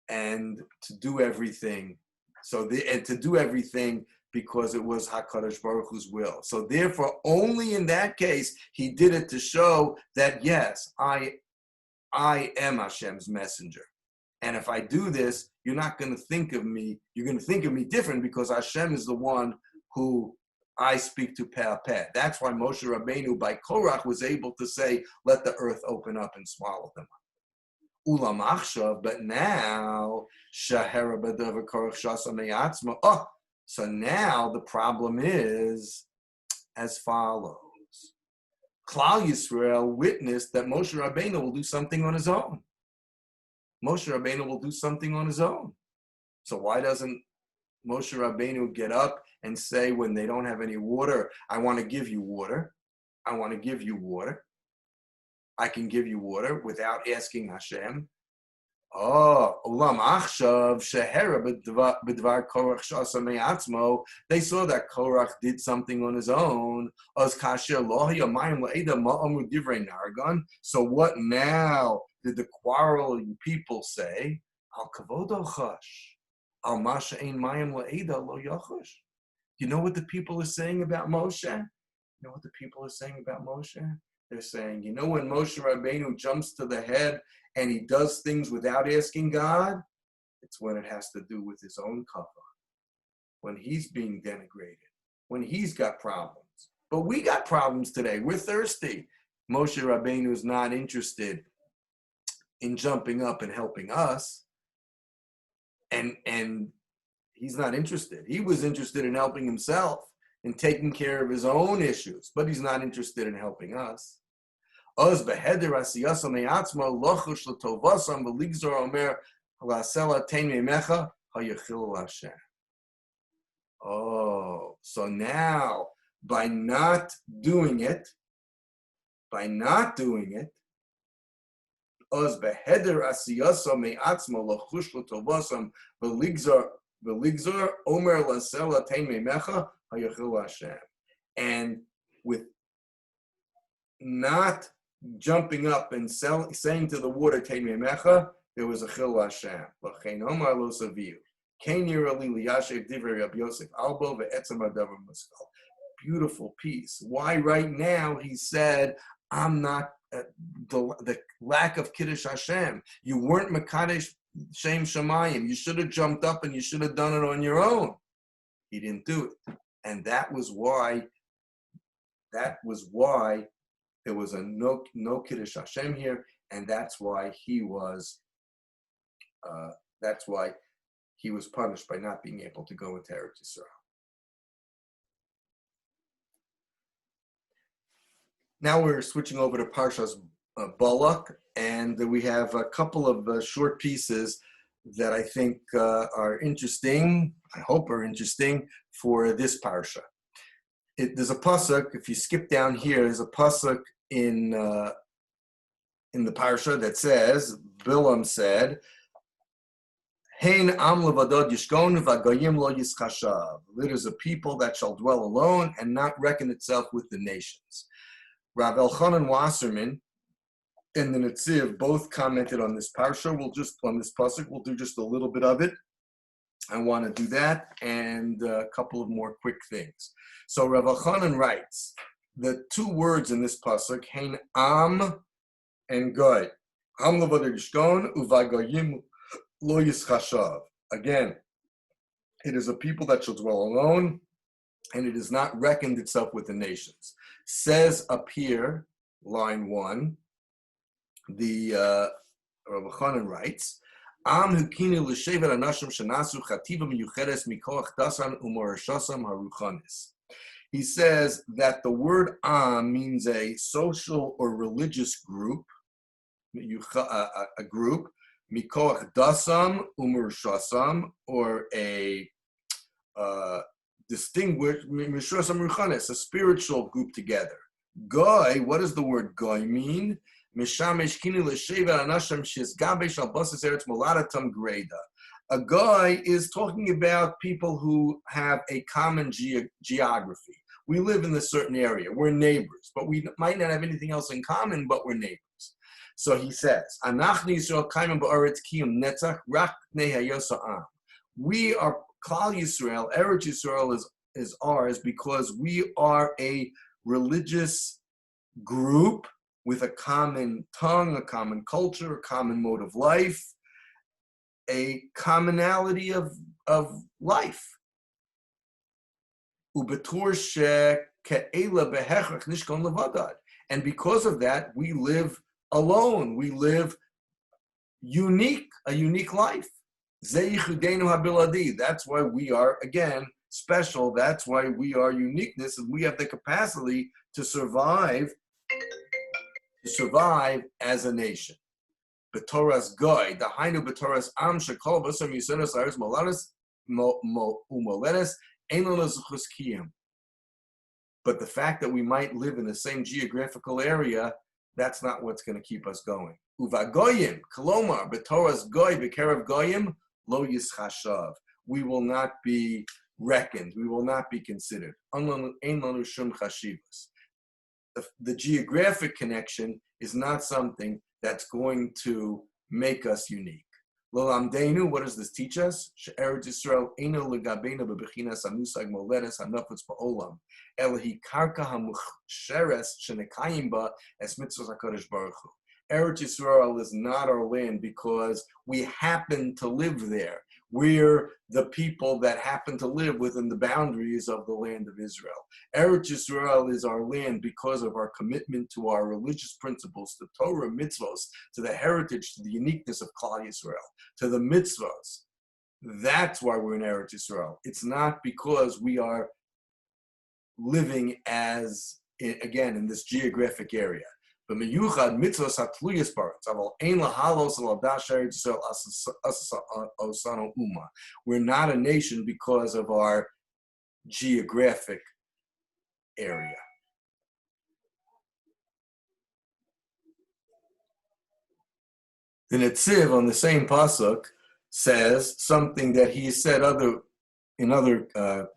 And to do everything. And to do everything because it was HaKadosh Baruch Hu's will. So therefore, only in that case, he did it to show that, yes, I am Hashem's messenger. And if I do this, you're not going to think of me, you're going to think of me different because Hashem is the one who I speak to peh peh. That's why Moshe Rabbeinu by Korach was able to say, let the earth open up and swallow them up. Ulam achshav, but now shahera b'davar korach shasa me'atzma. Oh, so now the problem is as follows: Klal Yisrael witnessed that Moshe Rabbeinu will do something on his own. Moshe Rabbeinu will do something on his own. So why doesn't Moshe Rabbeinu get up and say, when they don't have any water, I want to give you water. I want to give you water. I can give you water without asking Hashem. Oh, Ulam Achshav Shehera B'dvar Korach Shasa Me'atzmo. They saw that Korach did something on his own. Oz Kasher Lo Hayamayim La'eda Ma'amru Divrei Nargan. So what now did the quarreling people say? Al Kavodo Chash. Al Masha Ein Mayim La'eda Lo Yachush. You know what the people are saying about Moshe? You know what the people are saying about Moshe? They're saying, you know, when Moshe Rabbeinu jumps to the head and he does things without asking God, it's when it has to do with his own kavod, when he's being denigrated, when he's got problems. But we got problems today. We're thirsty. Moshe Rabbeinu is not interested in jumping up and helping us. And he's not interested. He was interested in helping himself and taking care of his own issues, but he's not interested in helping us. Oh, so now by not doing it, and with not jumping up and saying to the water, Tein Memecha, there was a chil Hashem. Beautiful piece. Why right now he said, I'm not, the lack of Kiddush Hashem. You weren't Mekadesh Shem Shemayim. You should have jumped up and you should have done it on your own. He didn't do it. And that was why there was a no Kiddush Hashem here, and that's why he was punished by not being able to go into Eretz Yisrael. Now we're switching over to Parshios Balak, and we have a couple of short pieces that I think are interesting, I hope are interesting, for this parsha. There's a pasuk, if you skip down here, there's a pasuk in the parsha that says, Bilam said, Hein am levadod yishkon v'goyim lo yischashav. It is a people that shall dwell alone and not reckon itself with the nations. Rav Elchanan Wasserman and the Netziv both commented on this parsha. On this pasuk, we'll do just a little bit of it. I want to do that and a couple of more quick things. So Rav Elchanan writes, the two words in this pasuk, Hein am and goy. Am levadod yishkon uvagoyim lo yischashav. Again, it is a people that shall dwell alone, and it has not reckoned itself with the nations. Says up here, line 1, the Rav Elchanan writes, Am hukinu l'shevet anashim shenasu chativa miyuchedes mikoach dasan umorashasam haruchanis. He says that the word Am means a social or religious group, a group, mikoach dasam umorashasam, or a distinguished, a spiritual group together. Goy, what does the word goy mean? A goy is talking about people who have a common geography. We live in a certain area. We're neighbors, but we might not have anything else in common, but we're neighbors. So he says, we are Klal Yisrael, Eretz Yisrael is ours because we are a religious group with a common tongue, a common culture, a common mode of life, a commonality of life. And because of that, we live alone. We live a unique life. That's why we are, again, special. That's why we are uniqueness, and we have the capacity to survive as a nation. B'toras goy, the hainu b'toras am shekol b'sam yisenos aris molanes umolenes ein lo zuchus kiyum. But the fact that we might live in the same geographical area, that's not what's going to keep us going. Uvagoyim, kolomar b'toras goy b'kerev goyim lo yischashav. We will not be reckoned. We will not be considered. Ein lanu shum chashivas. The geographic connection is not something that's going to make us unique. Lo lamdeinu, what does this teach us? She'eretz Yisrael eino legabeinu bebechinas hamusag moledes hanafutz ba'olam, elahi karka hamucheres shenekayim ba es mitzvos HaKadosh Baruch Hu. Eretz Yisrael is not our land because we happen to live there. We're the people that happen to live within the boundaries of the land of Israel. Eretz Yisrael is our land because of our commitment to our religious principles, to Torah, mitzvos, to the heritage, to the uniqueness of Klal Yisrael, to the mitzvos. That's why we're in Eretz Yisrael. It's not because we are living in this geographic area. We're not a nation because of our geographic area. The Netziv on the same pasuk says something that he said in other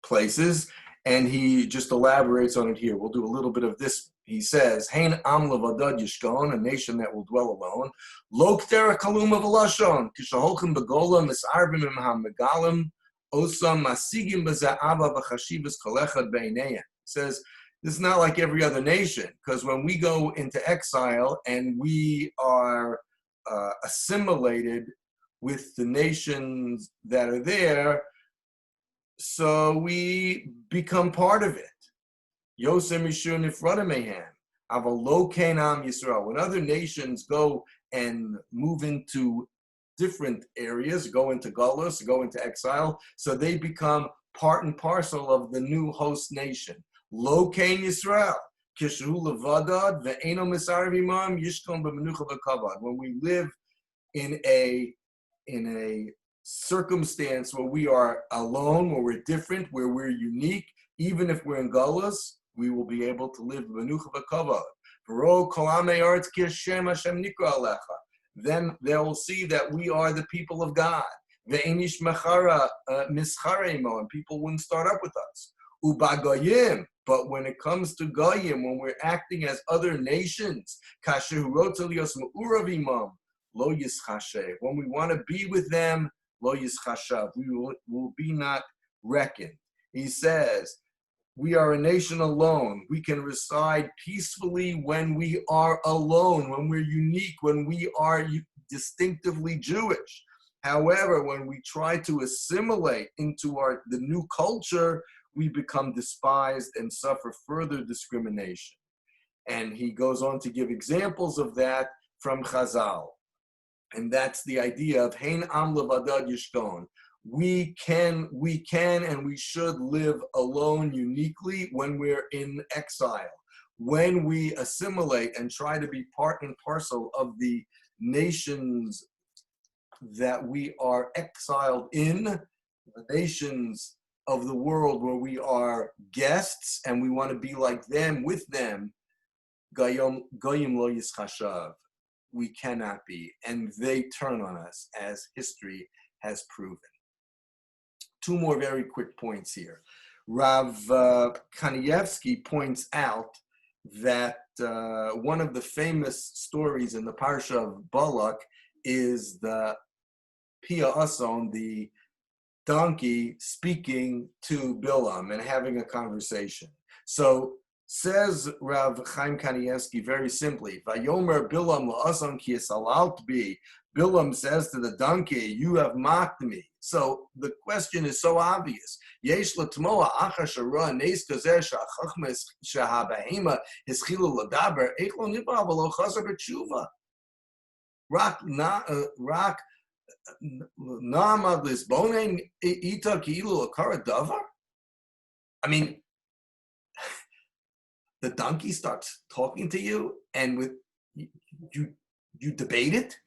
places, and he just elaborates on it here. We'll do a little bit of this. He says, Hein am levadad yishkon, a nation that will dwell alone. Lo k'tera kaluma v'lashon, kishaholchem begola misarbim im ha-megalim, osam masigim b'za'ava v'chashivas kolechad b'eineyem. Says, this is not like every other nation, because when we go into exile and we are assimilated with the nations that are there, so we become part of it. Yosem Yishur Nifrada Mehem. Avalo Kenam Yisrael. When other nations go and move into different areas, go into Galus, go into exile, so they become part and parcel of the new host nation. Lo Ken Yisrael. Kishu Levadad Ve'eno Misarav Imam Yishkon B'Menucha V'Kavod. When we live in a circumstance where we are alone, where we're different, where we're unique, even if we're in Galus, we will be able to live Menucha V'Kavod. V'ro Kol Amei Aretz Ki Hashem Hashem Nikra Alecha. Then they will see that we are the people of God. Ve'enish Mechara Mischara Imo, and people wouldn't start up with us. Ubagoyim, but when it comes to Goyim, when we're acting as other nations, Kasher Hurotza Lios Me'urav Imam, Lo Yischashev. When we want to be with them, Lo Yischashav, we will be not reckoned. He says, we are a nation alone. We can reside peacefully when we are alone, when we're unique, when we are distinctively Jewish. However, when we try to assimilate into the new culture, we become despised and suffer further discrimination. And he goes on to give examples of that from Chazal. And that's the idea of Hein Am Levadad Yishkon. We can and we should live alone uniquely when we're in exile. When we assimilate and try to be part and parcel of the nations that we are exiled in, the nations of the world where we are guests and we want to be like them, with them, Goyim lo yischashav. We cannot be, and they turn on us, as history has proven. Two more very quick points here. Rav Kanievsky points out that one of the famous stories in the Parsha of Balak is the Pia Ason, the donkey, speaking to Bilam and having a conversation. So says Rav Chaim Kanievsky very simply, Vayomer Bilam la'ason ki esalalt bi. Bilam says to the donkey, you have mocked me. So the question is so obvious. Yesh l'tmoa achar shara neis kazer sha'achachma sha'habahema hischilu l'daber eich lo nibra v'lo chazer b'tshuva. Rak na'amad lisbonen ita ki'ilu l'kara davar? I mean, the donkey starts talking to you, and with you debate it.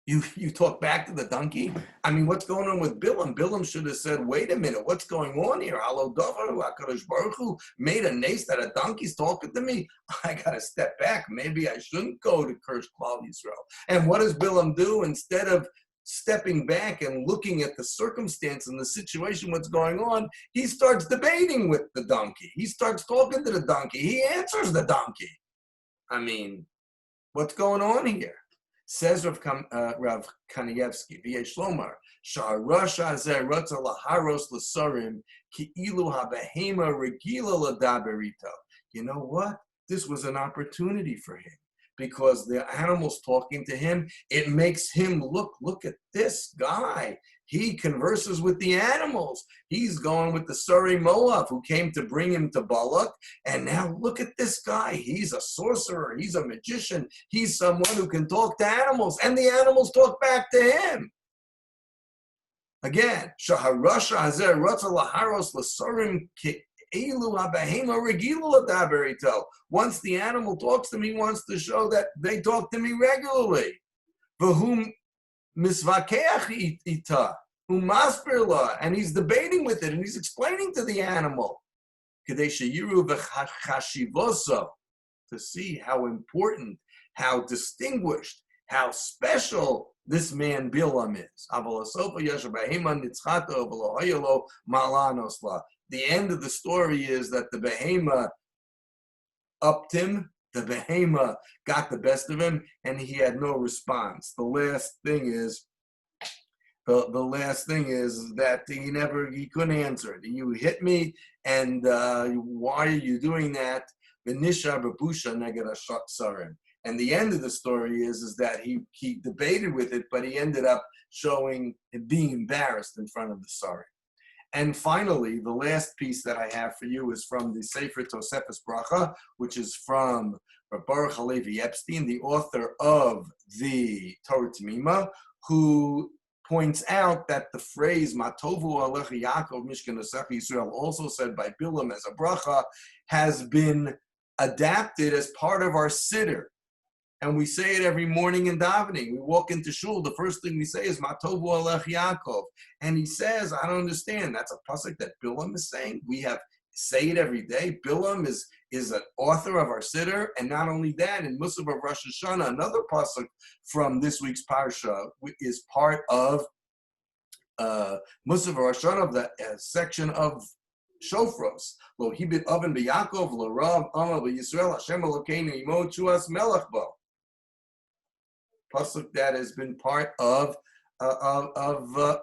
You talk back to the donkey. I mean, what's going on with Bilam? Bilam should have said, "Wait a minute, what's going on here? Halo Dovaru, Hakadosh Baruch Hu made a nace that a donkey's talking to me. I got to step back. Maybe I shouldn't go to curse Klal Yisrael." And what does Bilam do? Instead of stepping back and looking at the circumstance and the situation, what's going on, he starts debating with the donkey. He starts talking to the donkey. He answers the donkey. I mean, what's going on here? Says Rav Kanievsky, V'yesh lomar, sha'arash hazeh ratza laharos l'sarim ki ilu habehema regila ladaber ito. You know what? This was an opportunity for him, because the animals talking to him, it makes him look at this guy. He converses with the animals. He's going with the Suri Moab who came to bring him to Balak. And now look at this guy. He's a sorcerer. He's a magician. He's someone who can talk to animals. And the animals talk back to him. Again, Shaharasha Hazer Ratza Laharos Lasarim once the animal talks to me, he wants to show that they talk to me regularly. And he's debating with it, and he's explaining to the animal to see how important, how distinguished, how special this man Bilam is. The end of the story is that the behema upped him, the behema got the best of him, and he had no response. The last thing is that he couldn't answer it. You hit me, and why are you doing that? And the end of the story is that he debated with it, but he ended up being embarrassed in front of the Sari. And finally, the last piece that I have for you is from the Sefer Tosefes Bracha, which is from Baruch Halevi Epstein, the author of the Torah Tamima, who points out that the phrase Matovu Alecha Yaakov Mishkan Asecha Yisrael, also said by Bilam as a bracha, has been adapted as part of our siddur. And we say it every morning in davening. We walk into shul, the first thing we say is Matovu Alech Yaakov. And he says, I don't understand. That's a pasuk that Bilam is saying. We say it every day. Bilam is an author of our siddur. And not only that, in Musaf of Rosh Hashanah, another pasuk from this week's Parsha is part of Musaf of Rosh Hashanah, of the section of Shofros. Lo hibit oven b'Yaakov, lo rav amal b'Yisrael, Hashem Elokeinu imo Chukas melech bo. Pasuk that has been part of Musaf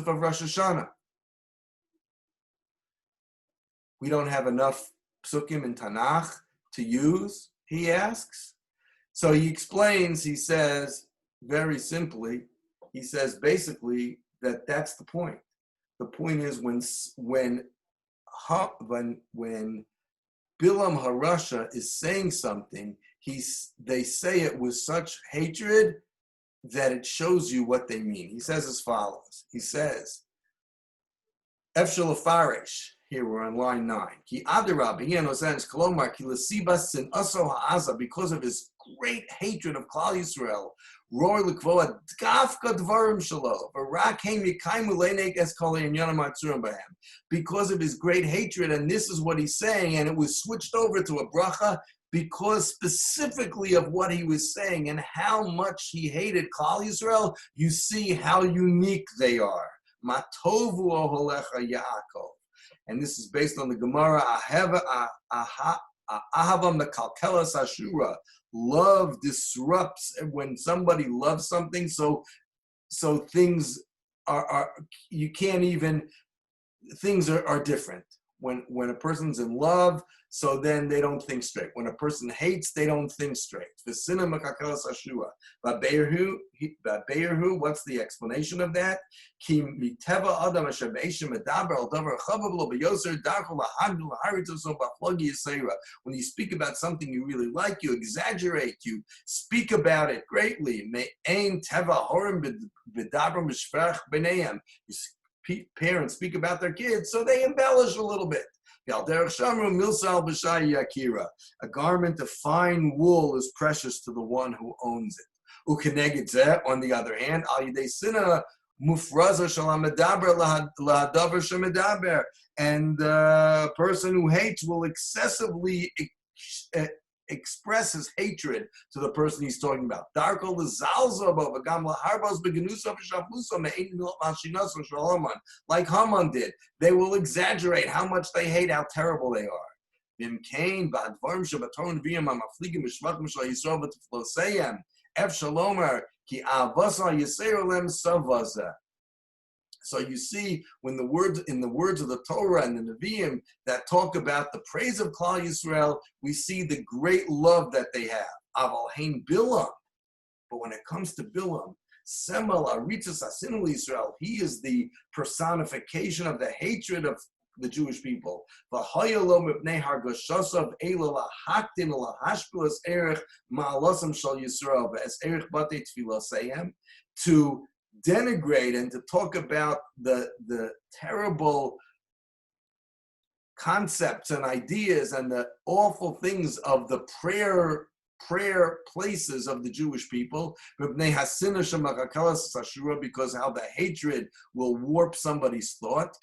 of Rosh Hashanah. We don't have enough psukim in Tanakh to use, he asks. So he explains, he says, very simply, he says basically that that's the point. The point is when Bilam Harasha is saying something, they say it with such hatred that it shows you what they mean. He says as follows. He says, Efshel Farish, here we're on line 9. Ki Adirab, Kolomar, Ki Lesibas Sin Aso Ha'aza, because of his great hatred of Klal Yisrael, Roar L'Kvoa, Dafka Dvarim Shalo, Barak Heim Yikaimu Leinek Eskale and Yanam Atzurim Bahem. Because of his great hatred, and this is what he's saying, and it was switched over to a bracha, because specifically of what he was saying and how much he hated Klal Yisrael, you see how unique they are. Matovu Oholecha Yaakov. And this is based on the Gemara, Ahavam Mekalkelas Ashura. Love disrupts when somebody loves something, so things are you can't even, things are different. When a person's in love, so then they don't think straight. When a person hates, they don't think straight. What's the explanation of that? When you speak about something you really like, you exaggerate, you speak about it greatly. Parents speak about their kids, so they embellish a little bit. A garment of fine wool is precious to the one who owns it. On the other hand, and the person who hates will excessively expresses hatred to the person he's talking about. Like Haman did. They will exaggerate how much they hate, how terrible they are. So you see, when in the words of the Torah and the Nevi'im that talk about the praise of Klal Yisrael, we see the great love that they have. Aval hein Bilam. But when it comes to Bilam, Semel Aritzas Asinu Yisrael, he is the personification of the hatred of the Jewish people. To denigrate and to talk about the terrible concepts and ideas and the awful things of the prayer places of the Jewish people, because how the hatred will warp somebody's thought.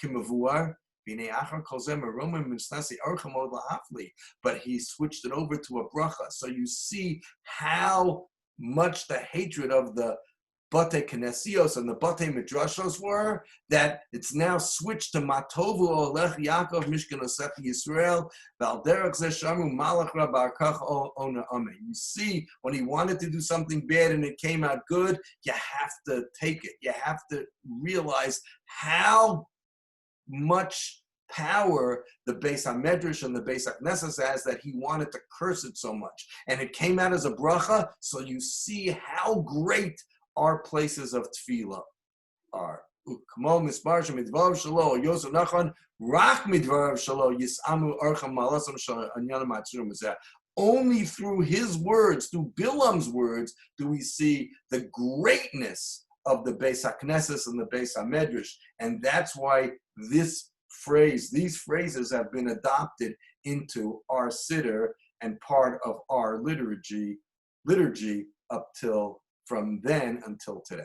But he switched it over to a bracha. So you see how much the hatred of the Bate Knesios and the Bate Midrashos were, that it's now switched to Matovu Olech Yaakov Mishkan Osech Yisrael Valderach Zeshamu Malach Rabarkach Ona Ame. You see, when he wanted to do something bad and it came out good, you have to take it. You have to realize how much power the Beis HaMedrash and the Beis HaKnesses has, that he wanted to curse it so much. And it came out as a bracha, so you see how great our places of tefillah are. Only through his words, through Bilam's words, do we see the greatness of the Beis HaKnesses and the Beis HaMedrash. And that's why these phrases have been adopted into our siddur and part of our liturgy up till from then until today.